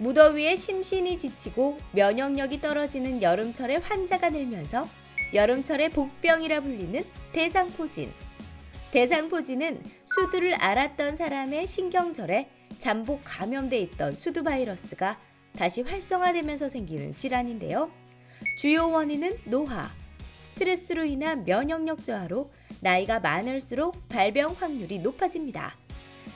무더위에 심신이 지치고 면역력이 떨어지는 여름철에 환자가 늘면서 여름철의 복병이라 불리는 대상포진. 대상포진은 수두를 앓았던 사람의 신경절에 잠복 감염돼 있던 수두 바이러스가 다시 활성화되면서 생기는 질환인데요. 주요 원인은 노화, 스트레스로 인한 면역력 저하로 나이가 많을수록 발병 확률이 높아집니다.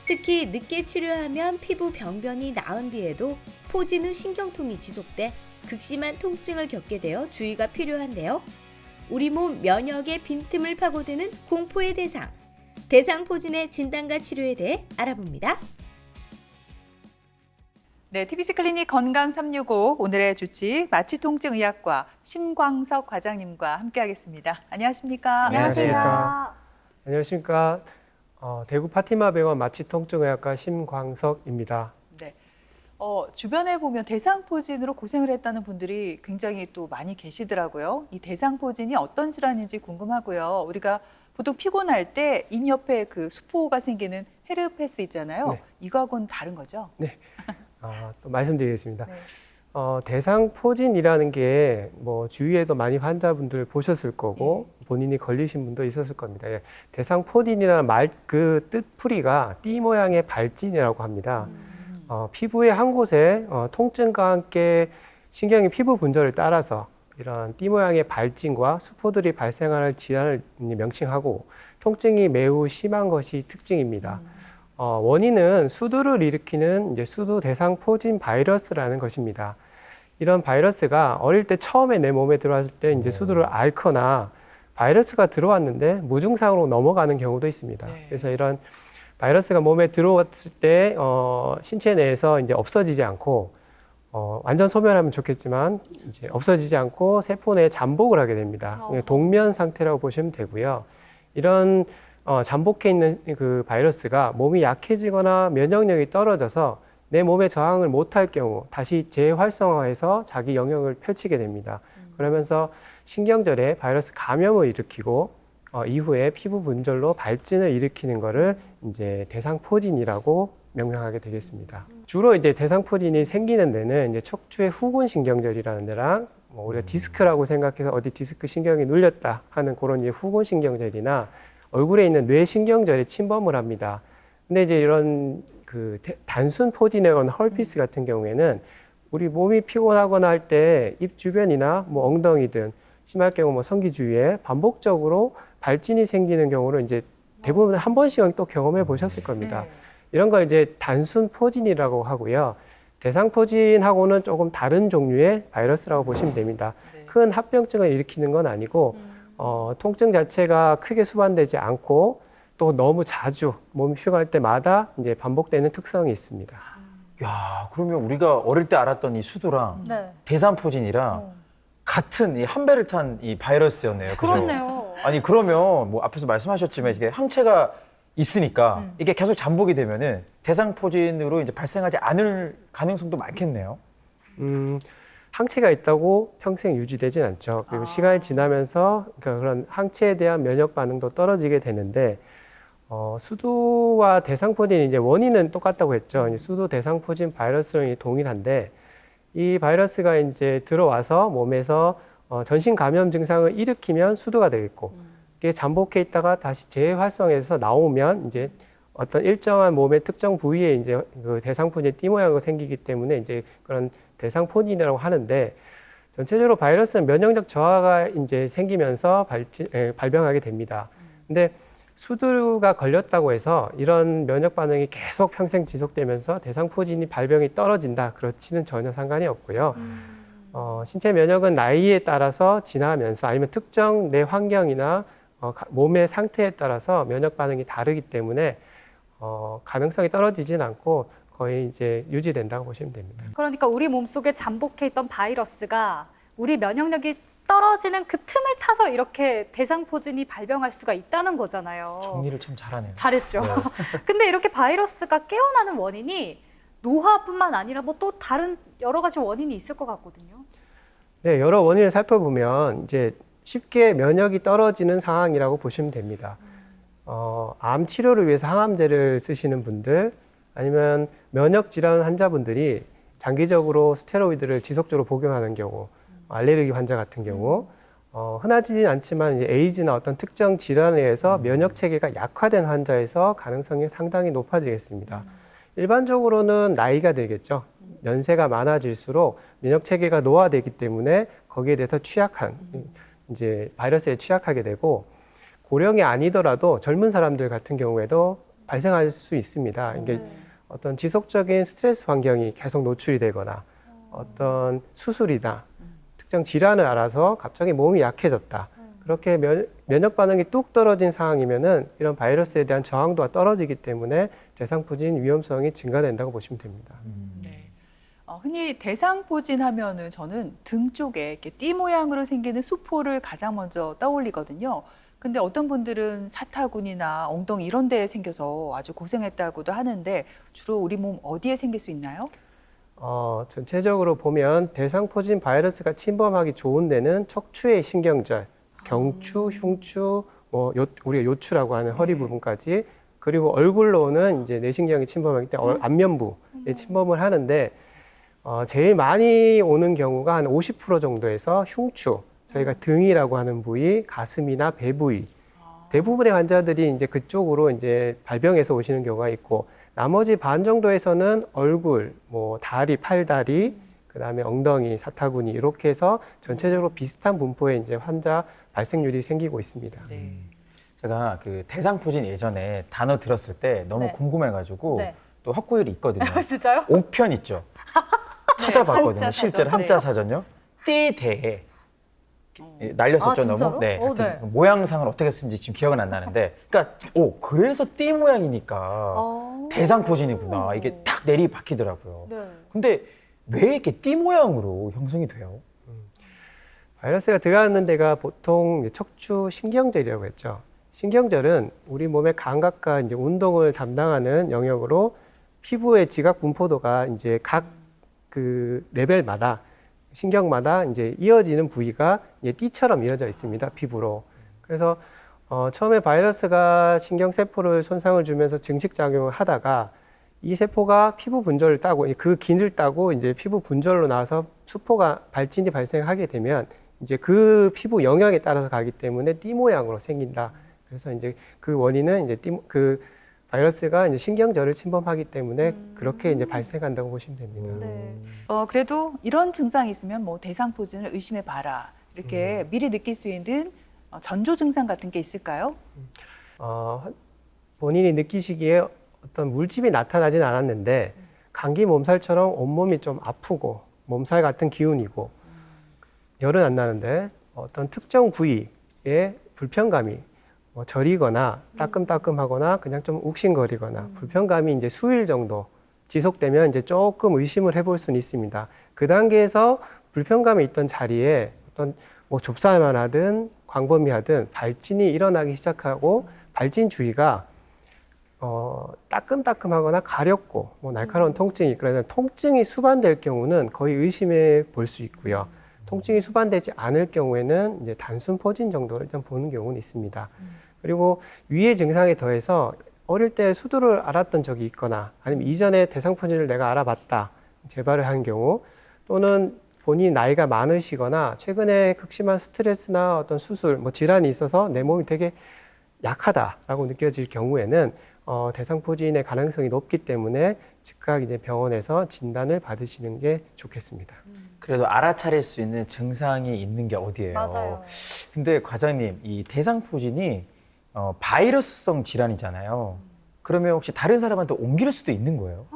특히 늦게 치료하면 피부 병변이 나은 뒤에도 포진 후 신경통이 지속돼 극심한 통증을 겪게 되어 주의가 필요한데요. 우리 몸 면역의 빈틈을 파고드는 공포의 대상, 대상포진의 진단과 치료에 대해 알아봅니다. 네, TBC 클리닉 건강 365 오늘의 주치 마취통증의학과 심광석 과장님과 함께하겠습니다. 안녕하십니까? 안녕하십니까? 안녕하십니까? 대구 파티마 병원 마취통증의학과 심광석입니다. 네, 주변에 보면 대상포진으로 고생을 했다는 분들이 굉장히 또 많이 계시더라고요. 이 대상포진이 어떤 질환인지 궁금하고요. 우리가 보통 피곤할 때 입 옆에 그 수포가 생기는 헤르페스 있잖아요. 네. 이거하고는 다른 거죠? 네, 또 말씀드리겠습니다. 네. 대상포진이라는 게 뭐 주위에도 많이 환자분들 보셨을 거고 본인이 걸리신 분도 있었을 겁니다. 예, 대상포진이라는 말 그 뜻풀이가 띠 모양의 발진이라고 합니다. 피부의 한 곳에 통증과 함께 신경이 피부 분절을 따라서 이런 띠 모양의 발진과 수포들이 발생하는 질환을 명칭하고 통증이 매우 심한 것이 특징입니다. 원인은 수두를 일으키는 이제 수두 대상포진 바이러스라는 것입니다. 이런 바이러스가 어릴 때 처음에 내 몸에 들어왔을 때 이제 수두를 앓거나 바이러스가 들어왔는데 무증상으로 넘어가는 경우도 있습니다. 네. 그래서 이런 바이러스가 몸에 들어왔을 때 신체 내에서 이제 없어지지 않고 완전 소멸하면 좋겠지만 이제 없어지지 않고 세포 내에 잠복을 하게 됩니다. 동면 상태라고 보시면 되고요. 이런 잠복해 있는 그 바이러스가 몸이 약해지거나 면역력이 떨어져서 내 몸에 저항을 못할 경우 다시 재활성화해서 자기 영역을 펼치게 됩니다. 그러면서 신경절에 바이러스 감염을 일으키고 이후에 피부 분절로 발진을 일으키는 것을 이제 대상포진이라고 명명하게 되겠습니다. 주로 이제 대상포진이 생기는 데는 이제 척추의 후근 신경절이라는 데랑 우리가 디스크라고 생각해서 어디 디스크 신경이 눌렸다 하는 그런 이제 후근 신경절이나 얼굴에 있는 뇌신경절에 침범을 합니다. 근데 이제 이런 그 단순 포진이나 헐피스 같은 경우에는 우리 몸이 피곤하거나 할 때 입 주변이나 뭐 엉덩이든 심할 경우 뭐 성기 주위에 반복적으로 발진이 생기는 경우를 이제 대부분 한 번씩은 또 경험해 보셨을 겁니다. 네. 이런 걸 이제 단순 포진이라고 하고요. 대상 포진하고는 조금 다른 종류의 바이러스라고 보시면 됩니다. 네. 큰 합병증을 일으키는 건 아니고 통증 자체가 크게 수반되지 않고 또 너무 자주 몸이 피곤할 때마다 이제 반복되는 특성이 있습니다. 야, 그러면 우리가 어릴 때 알았던 이 수두랑 네. 대상포진이랑 같은 이 한 배를 탄 이 바이러스였네요. 그죠? 그렇네요. 아니 그러면 뭐 앞에서 말씀하셨지만 이게 항체가 있으니까 이게 계속 잠복이 되면은 대상포진으로 이제 발생하지 않을 가능성도 많겠네요. 항체가 있다고 평생 유지되진 않죠. 그리고 시간이 지나면서 그러니까 그런 항체에 대한 면역 반응도 떨어지게 되는데 수두와 대상포진 이제 원인은 똑같다고 했죠. 이제 수두 대상포진 바이러스는 동일한데 이 바이러스가 이제 들어와서 몸에서 전신 감염 증상을 일으키면 수두가 되겠고 이게 잠복해 있다가 다시 재활성해서 나오면 이제 어떤 일정한 몸의 특정 부위에 이제 그 대상포진 띠 모양으로 생기기 때문에 이제 그런 대상포진이라고 하는데 전체적으로 바이러스는 면역력 저하가 이제 생기면서 발병하게 됩니다. 근데 수두가 걸렸다고 해서 이런 면역 반응이 계속 평생 지속되면서 대상포진이 발병이 떨어진다. 그렇지는 전혀 상관이 없고요. 신체 면역은 나이에 따라서 진화하면서 아니면 특정 내 환경이나 몸의 상태에 따라서 면역 반응이 다르기 때문에 가능성이 떨어지진 않고 거의 이제 유지된다고 보시면 됩니다. 그러니까 우리 몸속에 잠복해 있던 바이러스가 우리 면역력이 떨어지는 그 틈을 타서 이렇게 대상포진이 발병할 수가 있다는 거잖아요. 정리를 참 잘하네요. 잘했죠. 네. 근데 이렇게 바이러스가 깨어나는 원인이 노화뿐만 아니라 뭐 또 다른 여러 가지 원인이 있을 것 같거든요. 네, 여러 원인을 살펴보면 이제 쉽게 면역이 떨어지는 상황이라고 보시면 됩니다. 암 치료를 위해서 항암제를 쓰시는 분들 아니면 면역 질환 환자분들이 장기적으로 스테로이드를 지속적으로 복용하는 경우, 알레르기 환자 같은 경우, 흔하지는 않지만 이제 에이즈나 어떤 특정 질환에 의해서 면역 체계가 약화된 환자에서 가능성이 상당히 높아지겠습니다. 일반적으로는 나이가 들겠죠. 연세가 많아질수록 면역 체계가 노화되기 때문에 거기에 대해서 취약한 이제 바이러스에 취약하게 되고 고령이 아니더라도 젊은 사람들 같은 경우에도 발생할 수 있습니다. 이게 어떤 지속적인 스트레스 환경이 계속 노출이 되거나 어떤 수술이나 특정 질환을 알아서 갑자기 몸이 약해졌다. 그렇게 면역 반응이 뚝 떨어진 상황이면은 이런 바이러스에 대한 저항도가 떨어지기 때문에 대상포진 위험성이 증가된다고 보시면 됩니다. 네. 흔히 대상포진 하면은 저는 등 쪽에 이렇게 띠 모양으로 생기는 수포를 가장 먼저 떠올리거든요. 근데 어떤 분들은 사타구니나 엉덩이 이런 데에 생겨서 아주 고생했다고도 하는데 주로 우리 몸 어디에 생길 수 있나요? 전체적으로 보면 대상포진 바이러스가 침범하기 좋은 데는 척추의 신경절, 경추, 흉추, 우리가 요추라고 하는 허리 부분까지, 그리고 얼굴로는 이제 뇌신경이 침범하기 때문에 안면부에 침범을 하는데 제일 많이 오는 경우가 한 50% 정도에서 흉추, 저희가 등이라고 하는 부위, 가슴이나 배 부위, 대부분의 환자들이 이제 그쪽으로 이제 발병해서 오시는 경우가 있고, 나머지 반 정도에서는 얼굴, 다리, 팔다리, 그다음에 엉덩이, 사타구니 이렇게 해서 전체적으로 비슷한 분포의 이제 환자 발생률이 생기고 있습니다. 네. 제가 그 대상포진 예전에 단어 들었을 때 너무 네. 궁금해가지고 네. 또 확보율이 있거든요. 진짜요? 옥편 있죠. 찾아봤거든요. 한자 실제로 사전. 한자 사전요. 띠대에 날렸었죠. 아, 진짜로? 너무. 네. 네. 하여튼 모양상을 어떻게 쓰는지 지금 기억은 안 나는데, 그러니까 그래서 띠 모양이니까 대상포진이구나. 이게 딱 내리 박히더라고요. 네. 근데 왜 이렇게 띠 모양으로 형성이 돼요? 바이러스가 들어가는 데가 보통 척추 신경절이라고 했죠. 신경절은 우리 몸의 감각과 이제 운동을 담당하는 영역으로 피부의 지각 분포도가 이제 각 그 레벨마다 신경마다 이제 이어지는 부위가 이제 띠처럼 이어져 있습니다. 피부로. 그래서 처음에 바이러스가 신경세포를 손상을 주면서 증식작용을 하다가 이 세포가 피부 분절을 따고 그 긴을 따고 이제 피부 분절로 나와서 수포가 발진이 발생하게 되면 이제 그 피부 영역에 따라서 가기 때문에 띠 모양으로 생긴다. 그래서 이제 그 원인은 이제 그 바이러스가 이제 신경절을 침범하기 때문에 그렇게 이제 발생한다고 보시면 됩니다. 네. 그래도 이런 증상이 있으면 뭐 대상포진을 의심해 봐라. 이렇게 미리 느낄 수 있는 전조 증상 같은 게 있을까요? 본인이 느끼시기에 어떤 물집이 나타나진 않았는데 감기 몸살처럼 온몸이 좀 아프고 몸살 같은 기운이고 열은 안 나는데 어떤 특정 부위에 불편감이 저리거나 따끔따끔하거나 그냥 좀 욱신거리거나 불편감이 이제 수일 정도 지속되면 이제 조금 의심을 해볼 수는 있습니다. 그 단계에서 불편감이 있던 자리에 어떤 좁쌀만 하든 광범위하든 발진이 일어나기 시작하고 발진 주위가 따끔따끔하거나 가렵고 날카로운 통증이 있거나 통증이 수반될 경우는 거의 의심해 볼 수 있고요. 통증이 수반되지 않을 경우에는 이제 단순 포진 정도를 일단 보는 경우는 있습니다. 그리고 위의 증상에 더해서 어릴 때 수두를 앓았던 적이 있거나 아니면 이전에 대상포진을 내가 알아봤다 재발을 한 경우, 또는 본인이 나이가 많으시거나 최근에 극심한 스트레스나 어떤 수술, 질환이 있어서 내 몸이 되게 약하다라고 느껴질 경우에는 대상포진의 가능성이 높기 때문에 즉각 이제 병원에서 진단을 받으시는 게 좋겠습니다. 그래도 알아차릴 수 있는 증상이 있는 게 어디예요? 맞아요. 근데 과장님, 이 대상포진이 바이러스성 질환이잖아요. 그러면 혹시 다른 사람한테 옮길 수도 있는 거예요?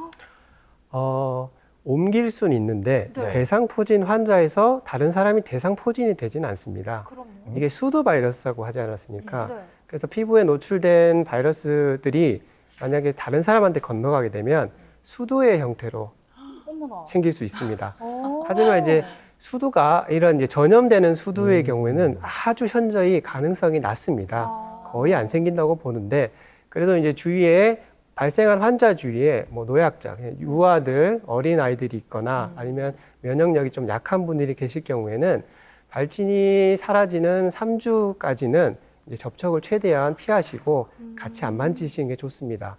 옮길 수는 있는데 네. 대상포진 환자에서 다른 사람이 대상포진이 되지는 않습니다. 그럼요. 이게 수두 바이러스라고 하지 않았습니까? 네. 그래서 피부에 노출된 바이러스들이 만약에 다른 사람한테 건너가게 되면 수두의 형태로 어머나. 생길 수 있습니다. 오. 하지만 이제 수두가 이런 이제 전염되는 수두의 경우에는 아주 현저히 가능성이 낮습니다. 거의 안 생긴다고 보는데, 그래도 이제 주위에 발생한 환자 주위에 노약자, 유아들, 어린 아이들이 있거나 아니면 면역력이 좀 약한 분들이 계실 경우에는 발진이 사라지는 3주까지는 이제 접촉을 최대한 피하시고 같이 안 만지시는 게 좋습니다.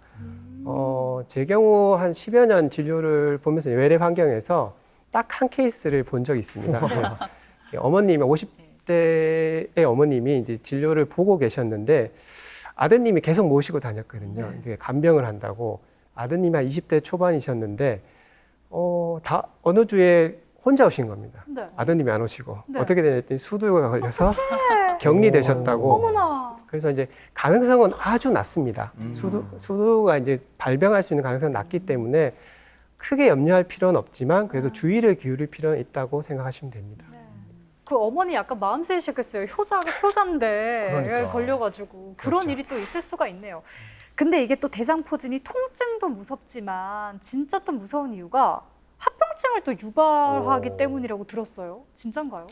제 경우 한 10여 년 진료를 보면서 외래 환경에서 딱 한 케이스를 본 적이 있습니다. 어머님이 50대의 어머님이 이제 진료를 보고 계셨는데 아드님이 계속 모시고 다녔거든요. 이게 간병을 한다고. 아드님이 한 20대 초반이셨는데 다 어느 주에 혼자 오신 겁니다. 네. 아드님이 안 오시고 네. 어떻게 됐더니 수두가 걸려서 격리되셨다고. 어머나. 그래서 이제 가능성은 아주 낮습니다. 수두가 이제 발병할 수 있는 가능성은 낮기 때문에 크게 염려할 필요는 없지만 그래도 주의를 기울일 필요는 있다고 생각하시면 됩니다. 그 어머니 약간 마음 쓰이셨겠어요. 효자인데 그러니까. 걸려가지고 그런 그렇죠. 일이 또 있을 수가 있네요. 근데 이게 또 대상포진이 통증도 무섭지만 진짜 또 무서운 이유가 합병증을 또 유발하기 때문이라고 들었어요. 진짠가요?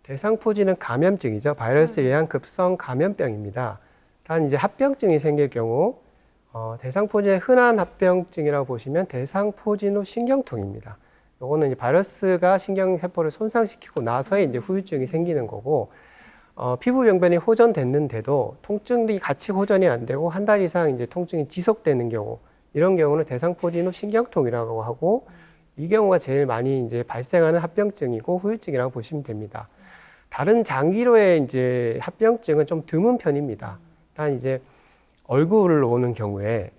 대상포진은 감염증이죠. 바이러스 예양급성 감염병입니다. 단 이제 합병증이 생길 경우 대상포진의 흔한 합병증이라고 보시면 대상포진 후 신경통입니다. 요거는 이제 바이러스가 신경세포를 손상시키고 나서의 이제 후유증이 생기는 거고 피부 병변이 호전됐는데도 통증이 같이 호전이 안 되고 한 달 이상 이제 통증이 지속되는 경우 이런 경우는 대상포진 후 신경통이라고 하고 이 경우가 제일 많이 이제 발생하는 합병증이고 후유증이라고 보시면 됩니다. 다른 장기로의 이제 합병증은 좀 드문 편입니다. 단 이제 얼굴을 오는 경우에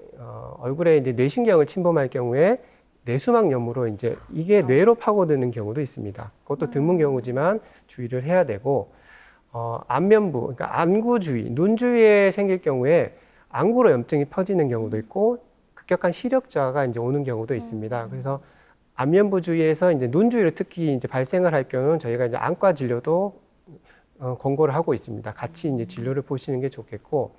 얼굴에 이제 뇌신경을 침범할 경우에 뇌수막염으로 이제 이게 뇌로 파고드는 경우도 있습니다. 그것도 드문 경우지만 주의를 해야 되고 안면부, 그러니까 안구 주위, 눈 주위에 생길 경우에 안구로 염증이 퍼지는 경우도 있고 급격한 시력저하가 이제 오는 경우도 있습니다. 그래서 안면부 주위에서 이제 눈 주위로 특히 이제 발생을 할 경우는 저희가 이제 안과 진료도 권고를 하고 있습니다. 같이 이제 진료를 보시는 게 좋겠고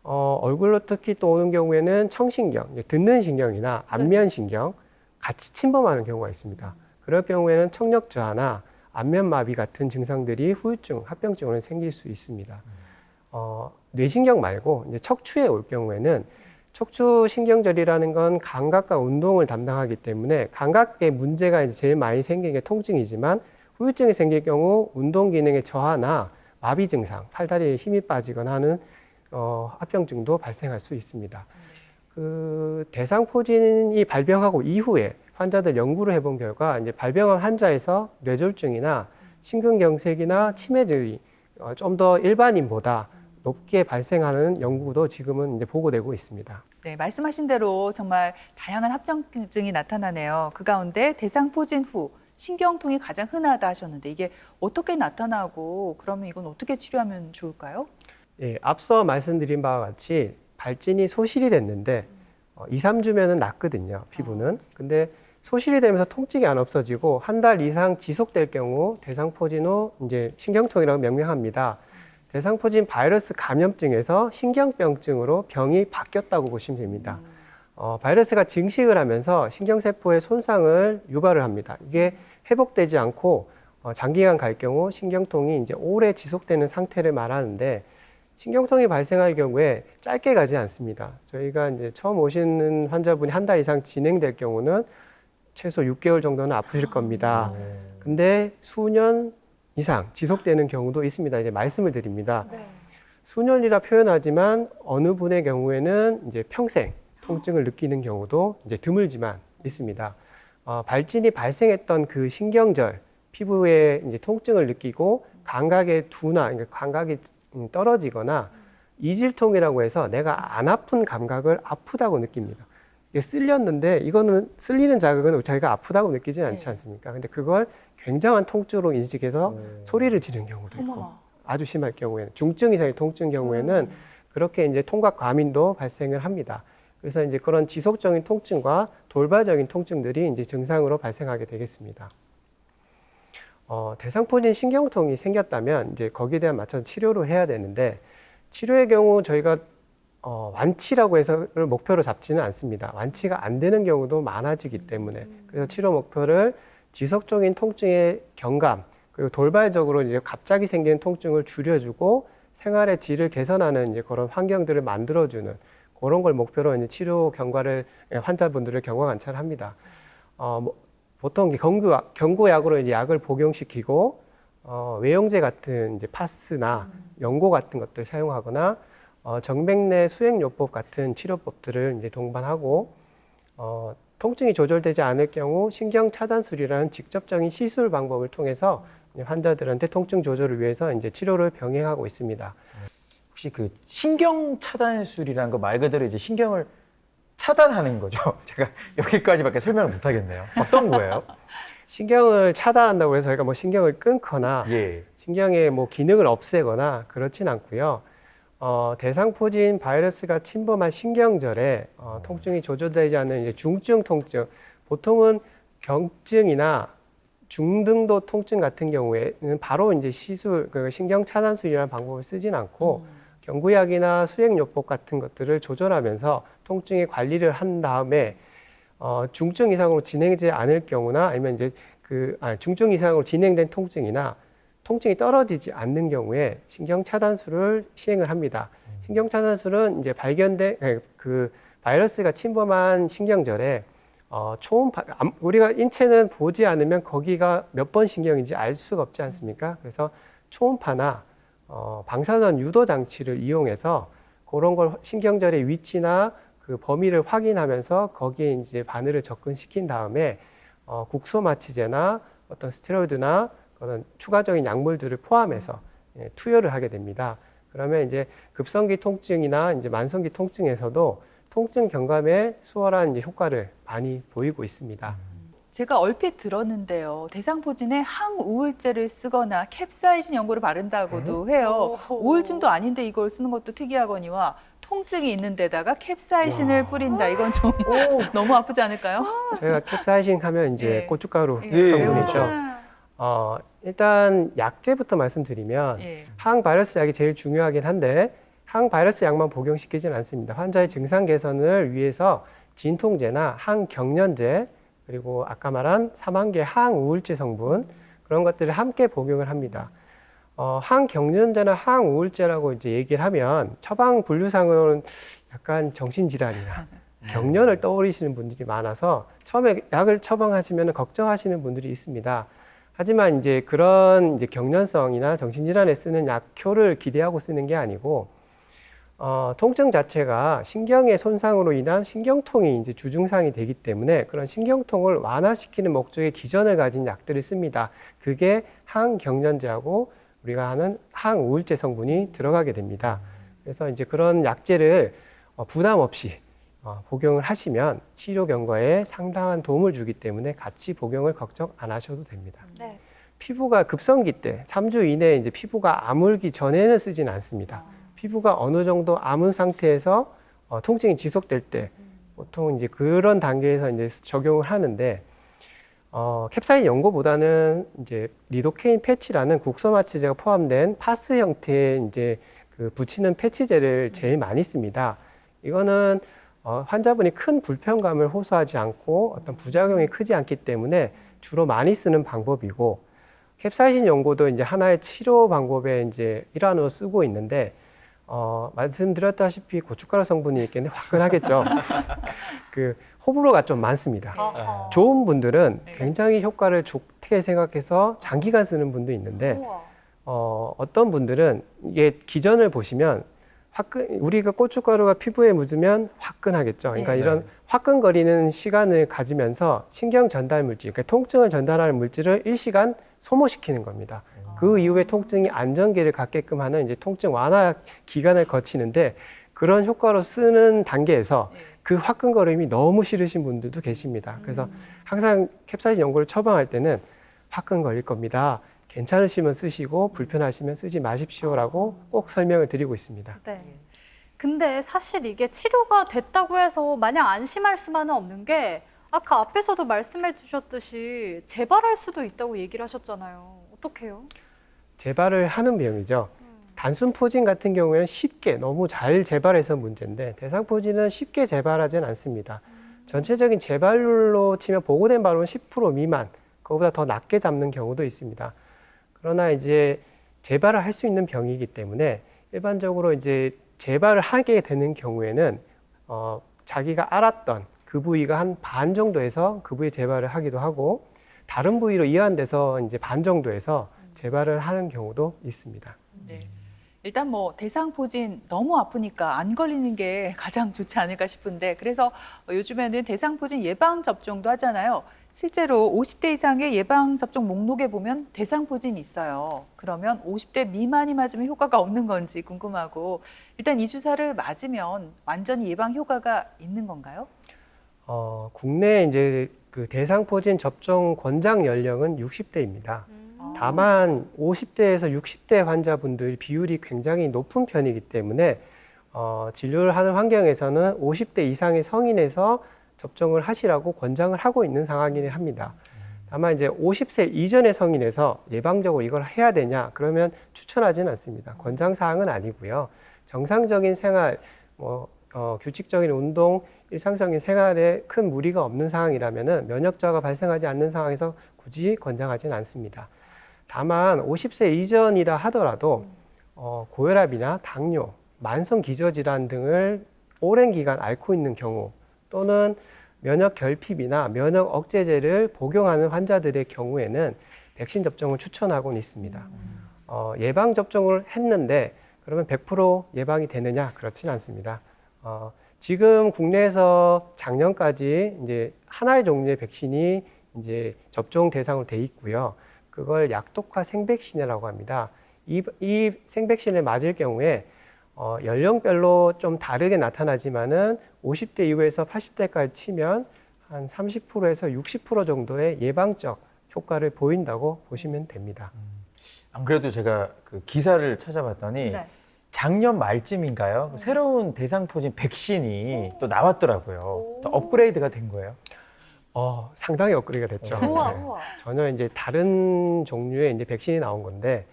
얼굴로 특히 또 오는 경우에는 청신경, 듣는 신경이나 안면신경 같이 침범하는 경우가 있습니다. 그럴 경우에는 청력저하나 안면마비 같은 증상들이 후유증, 합병증으로 생길 수 있습니다. 뇌신경 말고 이제 척추에 올 경우에는 척추신경절이라는 건 감각과 운동을 담당하기 때문에 감각의 문제가 이제 제일 많이 생기는 게 통증이지만 후유증이 생길 경우 운동 기능의 저하나 마비 증상, 팔다리에 힘이 빠지거나 하는 합병증도 발생할 수 있습니다. 그 대상포진이 발병하고 이후에 환자들 연구를 해본 결과 이제 발병한 환자에서 뇌졸중이나 심근경색이나 치매들이 좀 더 일반인보다 높게 발생하는 연구도 지금은 이제 보고되고 있습니다. 네, 말씀하신 대로 정말 다양한 합병증이 나타나네요. 그 가운데 대상포진 후 신경통이 가장 흔하다 하셨는데 이게 어떻게 나타나고 그러면 이건 어떻게 치료하면 좋을까요? 예, 앞서 말씀드린 바와 같이 발진이 소실이 됐는데 2, 3주면은 낫거든요, 피부는. 근데 소실이 되면서 통증이 안 없어지고 한 달 이상 지속될 경우 대상포진 후 이제 신경통이라고 명명합니다. 대상포진 바이러스 감염증에서 신경병증으로 병이 바뀌었다고 보시면 됩니다. 바이러스가 증식을 하면서 신경세포의 손상을 유발을 합니다. 이게 회복되지 않고 장기간 갈 경우 신경통이 이제 오래 지속되는 상태를 말하는데 신경통이 발생할 경우에 짧게 가지 않습니다. 저희가 이제 처음 오시는 환자분이 한 달 이상 진행될 경우는 최소 6개월 정도는 아프실 겁니다. 근데 수년 이상 지속되는 경우도 있습니다. 이제 말씀을 드립니다. 네. 수년이라 표현하지만 어느 분의 경우에는 이제 평생 통증을 느끼는 경우도 이제 드물지만 있습니다. 발진이 발생했던 그 신경절, 피부에 이제 통증을 느끼고 감각의 둔화, 그러니까 감각이 떨어지거나 이질통이라고 해서 내가 안 아픈 감각을 아프다고 느낍니다. 이게 쓸렸는데 이거는 쓸리는 자극은 자기가 아프다고 느끼지 않지 않습니까? 근데 그걸 굉장한 통증으로 인식해서 소리를 지르는 경우도 있고 어머나. 아주 심할 경우에는 중증 이상의 통증 경우에는 그렇게 이제 통각 과민도 발생을 합니다. 그래서 이제 그런 지속적인 통증과 돌발적인 통증들이 이제 증상으로 발생하게 되겠습니다. 대상포진 신경통이 생겼다면 이제 거기에 대한 맞춰서 치료를 해야 되는데 치료의 경우 저희가 완치라고 해서를 목표로 잡지는 않습니다. 완치가 안 되는 경우도 많아지기 때문에 그래서 치료 목표를 지속적인 통증의 경감 그리고 돌발적으로 이제 갑자기 생기는 통증을 줄여주고 생활의 질을 개선하는 이제 그런 환경들을 만들어주는 그런 걸 목표로 이제 치료 경과를 환자분들을 경과 관찰을 합니다. 보통 경구약으로 이제 약을 복용시키고 외용제 같은 이제 파스나 연고 같은 것들 사용하거나 정맥내 수액요법 같은 치료법들을 이제 동반하고 통증이 조절되지 않을 경우 신경 차단술이라는 직접적인 시술 방법을 통해서 환자들한테 통증 조절을 위해서 이제 치료를 병행하고 있습니다. 혹시 그 신경 차단술이라는 거 말 그대로 이제 신경을 차단하는 거죠? 제가 여기까지밖에 설명을 못 하겠네요. 어떤 거예요? 신경을 차단한다고 해서 저희가 뭐 신경을 끊거나 예. 신경의 뭐 기능을 없애거나 그렇진 않고요. 대상포진 바이러스가 침범한 신경절에 통증이 조절되지 않는 이제 중증 통증, 보통은 경증이나 중등도 통증 같은 경우에는 바로 이제 시술, 그 신경 차단술이라는 방법을 쓰진 않고 경구약이나 수액요법 같은 것들을 조절하면서 통증의 관리를 한 다음에 중증 이상으로 진행되지 않을 경우나 아니면 이제 중증 이상으로 진행된 통증이나 통증이 떨어지지 않는 경우에 신경 차단술을 시행을 합니다. 신경 차단술은 이제 그 바이러스가 침범한 신경절에 우리가 인체는 보지 않으면 거기가 몇 번 신경인지 알 수가 없지 않습니까? 그래서 초음파나 방사선 유도 장치를 이용해서 그런 걸 신경절의 위치나 그 범위를 확인하면서 거기에 이제 바늘을 접근시킨 다음에 국소마취제나 어떤 스테로이드나 그런 추가적인 약물들을 포함해서 투여를 하게 됩니다. 그러면 이제 급성기 통증이나 이제 만성기 통증에서도 통증 경감에 수월한 이제 효과를 많이 보이고 있습니다. 제가 얼핏 들었는데요. 대상포진에 항우울제를 쓰거나 캡사이신 연고를 바른다고도 해요. 우울증도 아닌데 이걸 쓰는 것도 특이하거니와 통증이 있는 데다가 캡사이신을 뿌린다. 이건 좀 너무 아프지 않을까요? 저희가 캡사이신 하면 이제 예. 고춧가루 예. 성분이죠. 일단 약제부터 말씀드리면 예. 항바이러스 약이 제일 중요하긴 한데 항바이러스 약만 복용시키지는 않습니다. 환자의 증상 개선을 위해서 진통제나 항경련제 그리고 아까 말한 3한계 항우울제 성분 그런 것들을 함께 복용을 합니다. 항경련제나 항우울제라고 이제 얘기를 하면 처방 분류상으로는 약간 정신질환이나 경련을 떠올리시는 분들이 많아서 처음에 약을 처방하시면 걱정하시는 분들이 있습니다. 하지만 이제 그런 이제 경련성이나 정신질환에 쓰는 약효를 기대하고 쓰는 게 아니고 통증 자체가 신경의 손상으로 인한 신경통이 이제 주증상이 되기 때문에 그런 신경통을 완화시키는 목적의 기전을 가진 약들을 씁니다. 그게 항경련제하고 우리가 하는 항우울제 성분이 들어가게 됩니다. 그래서 이제 그런 약제를 부담 없이 복용을 하시면 치료 경과에 상당한 도움을 주기 때문에 같이 복용을 걱정 안 하셔도 됩니다. 네. 피부가 급성기 때 3주 이내에 이제 피부가 아물기 전에는 쓰지는 않습니다. 피부가 어느 정도 아문 상태에서 통증이 지속될 때 보통 이제 그런 단계에서 이제 적용을 하는데 캡사이신 연고보다는 이제 리도케인 패치라는 국소마취제가 포함된 파스 형태의 이제 그 붙이는 패치제를 제일 많이 씁니다. 이거는 환자분이 큰 불편감을 호소하지 않고 어떤 부작용이 크지 않기 때문에 주로 많이 쓰는 방법이고 캡사이신 연고도 이제 하나의 치료 방법의 이제 일환으로 쓰고 있는데 말씀드렸다시피 고춧가루 성분이 있겠네 화끈하겠죠. 그 호불호가 좀 많습니다. 좋은 분들은 굉장히 효과를 좋게 생각해서 장기간 쓰는 분도 있는데 어떤 분들은 이게 기전을 보시면 우리가 고춧가루가 피부에 묻으면 화끈하겠죠. 그러니까 이런 화끈거리는 시간을 가지면서 신경 전달 물질, 그러니까 통증을 전달하는 물질을 일시간 소모시키는 겁니다. 그 이후에 통증이 안정기를 갖게끔 하는 이제 통증 완화 기간을 거치는데 그런 효과로 쓰는 단계에서 그 화끈거림이 너무 싫으신 분들도 계십니다. 그래서 항상 캡사이신 연고를 처방할 때는 화끈거릴 겁니다. 괜찮으시면 쓰시고 불편하시면 쓰지 마십시오라고 꼭 설명을 드리고 있습니다. 네. 근데 사실 이게 치료가 됐다고 해서 마냥 안심할 수만은 없는 게 아까 앞에서도 말씀해 주셨듯이 재발할 수도 있다고 얘기를 하셨잖아요. 어떡해요? 재발을 하는 병이죠. 단순 포진 같은 경우에는 쉽게 너무 잘 재발해서 문제인데 대상포진은 쉽게 재발하지는 않습니다. 전체적인 재발률로 치면 보고된 발원은 10% 미만, 그거보다 더 낮게 잡는 경우도 있습니다. 그러나 이제 재발을 할 수 있는 병이기 때문에 일반적으로 이제 재발을 하게 되는 경우에는 자기가 알았던 그 부위가 한 반 정도에서 그 부위 재발을 하기도 하고 다른 부위로 이완돼서 이제 반 정도에서 재발을 하는 경우도 있습니다. 네. 일단 뭐 대상포진 너무 아프니까 안 걸리는 게 가장 좋지 않을까 싶은데 그래서 요즘에는 대상포진 예방 접종도 하잖아요. 실제로 50대 이상의 예방 접종 목록에 보면 대상포진이 있어요. 그러면 50대 미만이 맞으면 효과가 없는 건지 궁금하고 일단 이 주사를 맞으면 완전히 예방 효과가 있는 건가요? 국내 이제 그 대상포진 접종 권장 연령은 60대입니다. 다만 50대에서 60대 환자분들 비율이 굉장히 높은 편이기 때문에 진료를 하는 환경에서는 50대 이상의 성인에서 접종을 하시라고 권장을 하고 있는 상황이긴 합니다. 다만 이제 50세 이전의 성인에서 예방적으로 이걸 해야 되냐 그러면 추천하지는 않습니다. 권장 사항은 아니고요. 정상적인 생활, 규칙적인 운동, 일상적인 생활에 큰 무리가 없는 상황이라면은 면역 저하가 발생하지 않는 상황에서 굳이 권장하지는 않습니다. 다만 50세 이전이라 하더라도 고혈압이나 당뇨, 만성 기저질환 등을 오랜 기간 앓고 있는 경우 또는 면역 결핍이나 면역 억제제를 복용하는 환자들의 경우에는 백신 접종을 추천하고는 있습니다. 예방 접종을 했는데 그러면 100% 예방이 되느냐? 그렇진 않습니다. 지금 국내에서 작년까지 이제 하나의 종류의 백신이 이제 접종 대상으로 돼 있고요. 그걸 약독화 생백신이라고 합니다. 이 생백신을 맞을 경우에 연령별로 좀 다르게 나타나지만은 50대 이후에서 80대까지 치면 한 30%에서 60% 정도의 예방적 효과를 보인다고 보시면 됩니다. 안 그래도 제가 그 기사를 찾아봤더니 네. 작년 말쯤인가요? 새로운 대상포진 백신이 또 나왔더라고요. 또 업그레이드가 된 거예요. 상당히 업그레이드가 됐죠. 우와, 네. 우와. 전혀 이제 다른 종류의 이제 백신이 나온 건데,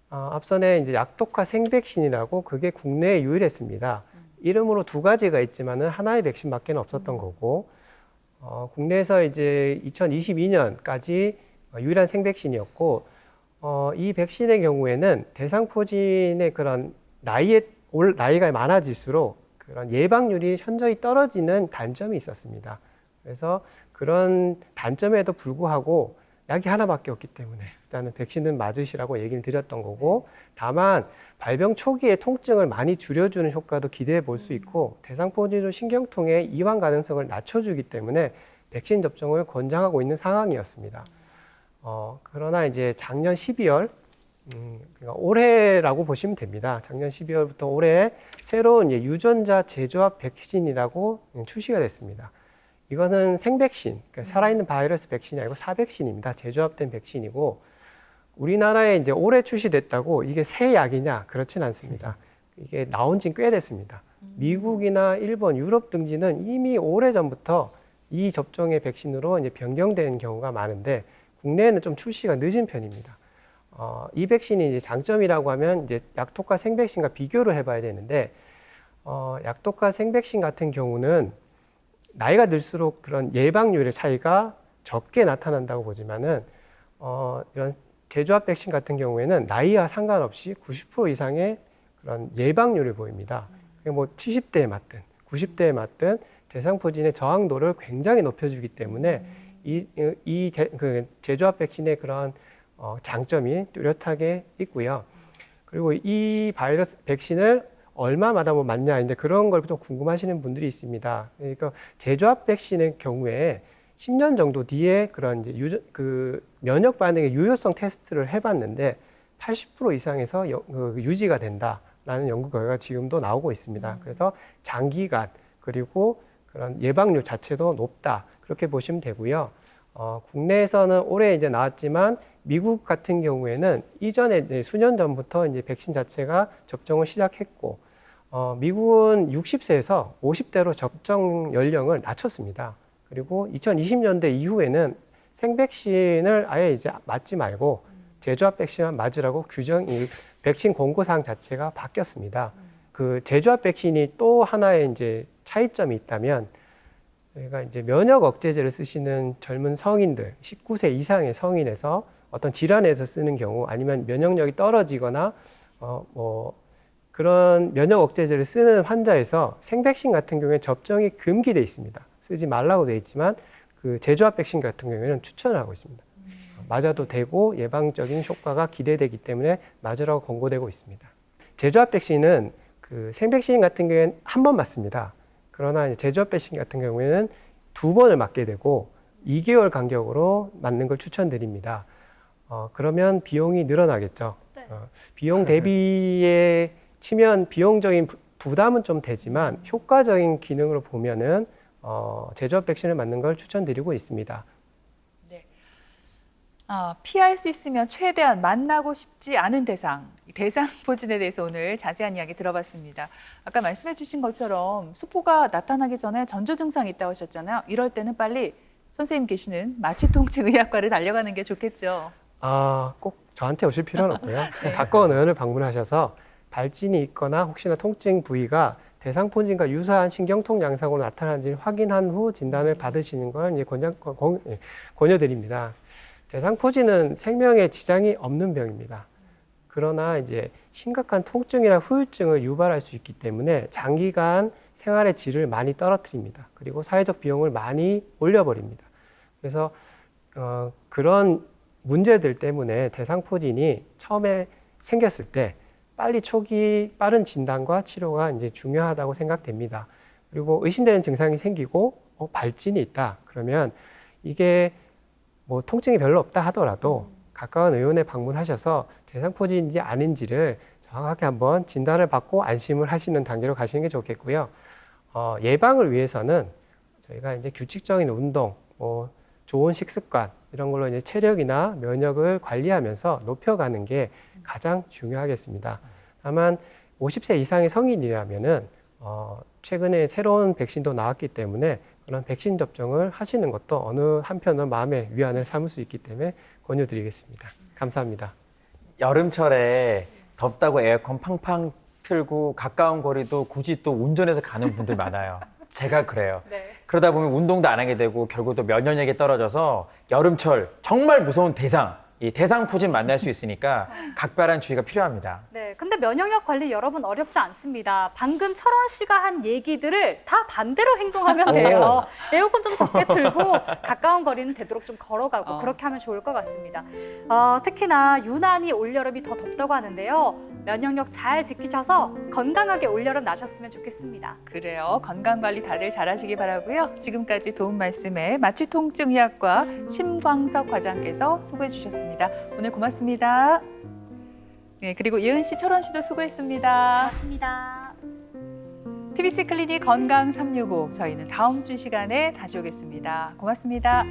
앞선에 이제 약독화 생백신이라고 그게 국내에 유일했습니다. 이름으로 두 가지가 있지만은 하나의 백신밖에 없었던 거고, 국내에서 이제 2022년까지 유일한 생백신이었고, 이 백신의 경우에는 대상포진의 그런 나이가 많아질수록 그런 예방률이 현저히 떨어지는 단점이 있었습니다. 그래서 그런 단점에도 불구하고 약이 하나밖에 없기 때문에 일단은 백신은 맞으시라고 얘기를 드렸던 거고, 다만 발병 초기에 통증을 많이 줄여주는 효과도 기대해 볼 수 있고 대상포진으로 신경통의 이완 가능성을 낮춰주기 때문에 백신 접종을 권장하고 있는 상황이었습니다. 그러나 이제 작년 12월, 그러니까 올해라고 보시면 됩니다. 작년 12월부터 올해 새로운 유전자 재조합 백신이라고 출시가 됐습니다. 이거는 생백신, 그러니까 살아있는 바이러스 백신이 아니고 사백신입니다. 재조합된 백신이고, 우리나라에 이제 올해 출시됐다고 이게 새 약이냐? 그렇진 않습니다. 이게 나온 지는 꽤 됐습니다. 미국이나 일본, 유럽 등지는 이미 오래전부터 이 접종의 백신으로 이제 변경된 경우가 많은데, 국내에는 좀 출시가 늦은 편입니다. 이 백신이 이제 장점이라고 하면 이제 약독화 생백신과 비교를 해봐야 되는데, 약독화 생백신 같은 경우는 나이가 들수록 그런 예방률의 차이가 적게 나타난다고 보지만은 이런 재조합 백신 같은 경우에는 나이와 상관없이 90% 이상의 그런 예방률을 보입니다. 뭐 70대에 맞든 90대에 맞든 대상포진의 저항도를 굉장히 높여주기 때문에 그 재조합 백신의 그런 장점이 뚜렷하게 있고요. 그리고 이 바이러스 백신을 얼마마다 뭐 맞냐, 이제 그런 걸 좀 궁금하시는 분들이 있습니다. 그러니까 재조합 백신의 경우에 10년 정도 뒤에 그런 이제 그 면역 반응의 유효성 테스트를 해봤는데 80% 이상에서 유지가 된다라는 연구 결과가 지금도 나오고 있습니다. 그래서 장기간 그리고 그런 예방률 자체도 높다, 그렇게 보시면 되고요. 국내에서는 올해 이제 나왔지만 미국 같은 경우에는 이전에 이제 수년 전부터 이제 백신 자체가 접종을 시작했고, 미국은 60세에서 50대로 접종 연령을 낮췄습니다. 그리고 2020년대 이후에는 생백신을 아예 이제 맞지 말고 재조합 백신만 맞으라고 백신 권고사항 자체가 바뀌었습니다. 그 재조합 백신이 또 하나의 이제 차이점이 있다면, 저희가 이제 면역 억제제를 쓰시는 젊은 성인들, 19세 이상의 성인에서 어떤 질환에서 쓰는 경우, 아니면 면역력이 떨어지거나 그런 면역 억제제를 쓰는 환자에서 생백신 같은 경우에 접종이 금기돼 있습니다. 쓰지 말라고 돼 있지만 그 재조합 백신 같은 경우에는 추천을 하고 있습니다. 맞아도 되고 예방적인 효과가 기대되기 때문에 맞으라고 권고되고 있습니다. 제조합 백신은 그 생백신 같은 경우에는 한 번 맞습니다. 그러나 이제 제조합 백신 같은 경우에는 2번을 맞게 되고 2개월 간격으로 맞는 걸 추천드립니다. 그러면 비용이 늘어나겠죠. 네. 비용 대비에 치면 비용적인 부담은 좀 되지만 효과적인 기능으로 보면은 제조합 백신을 맞는 걸 추천드리고 있습니다. 피할 수 있으면 최대한 만나고 싶지 않은 대상, 대상포진에 대해서 오늘 자세한 이야기 들어봤습니다. 아까 말씀해 주신 것처럼 수포가 나타나기 전에 전조 증상이 있다고 하셨잖아요. 이럴 때는 빨리 선생님 계시는 마취통증의학과를 달려가는 게 좋겠죠. 꼭 저한테 오실 필요는 없고요. 가까운 의원을 방문하셔서 발진이 있거나 혹시나 통증 부위가 대상포진과 유사한 신경통 양상으로 나타나는지 확인한 후 진단을 받으시는 걸 이제 권유드립니다. 대상포진은 생명에 지장이 없는 병입니다. 그러나 이제 심각한 통증이나 후유증을 유발할 수 있기 때문에 장기간 생활의 질을 많이 떨어뜨립니다. 그리고 사회적 비용을 많이 올려버립니다. 그래서 그런 문제들 때문에 대상포진이 처음에 생겼을 때 빨리 초기 빠른 진단과 치료가 이제 중요하다고 생각됩니다. 그리고 의심되는 증상이 생기고 발진이 있다. 그러면 이게 뭐 통증이 별로 없다 하더라도 가까운 의원에 방문하셔서 대상포진인지 아닌지를 정확하게 한번 진단을 받고 안심을 하시는 단계로 가시는 게 좋겠고요. 예방을 위해서는 저희가 이제 규칙적인 운동, 좋은 식습관 이런 걸로 이제 체력이나 면역을 관리하면서 높여가는 게 가장 중요하겠습니다. 다만 50세 이상의 성인이라면은 최근에 새로운 백신도 나왔기 때문에 그런 백신 접종을 하시는 것도 어느 한편은 마음의 위안을 삼을 수 있기 때문에 권유드리겠습니다. 감사합니다. 여름철에 덥다고 에어컨 팡팡 틀고 가까운 거리도 굳이 또 운전해서 가는 분들 많아요. 제가 그래요. 네. 그러다 보면 운동도 안 하게 되고 결국 또 면역력이 떨어져서 여름철 정말 무서운 이 대상포진 만날 수 있으니까 각별한 주의가 필요합니다. 네, 근데 면역력 관리 여러분 어렵지 않습니다. 방금 철원 씨가 한 얘기들을 다 반대로 행동하면 돼요. 에어컨 좀 적게 틀고 가까운 거리는 되도록 좀 걸어가고 그렇게 하면 좋을 것 같습니다. 특히나 유난히 올여름이 더 덥다고 하는데요. 면역력 잘 지키셔서 건강하게 올여름 나셨으면 좋겠습니다. 그래요. 건강관리 다들 잘하시기 바라고요. 지금까지 도움 말씀에 마취통증의학과 심광석 과장께서 수고해 주셨습니다. 오늘 고맙습니다. 네, 그리고 예은 씨, 철원 씨도 수고했습니다. 고맙습니다. TBC 클리닉 건강 365 저희는 다음 주 시간에 다시 오겠습니다. 고맙습니다.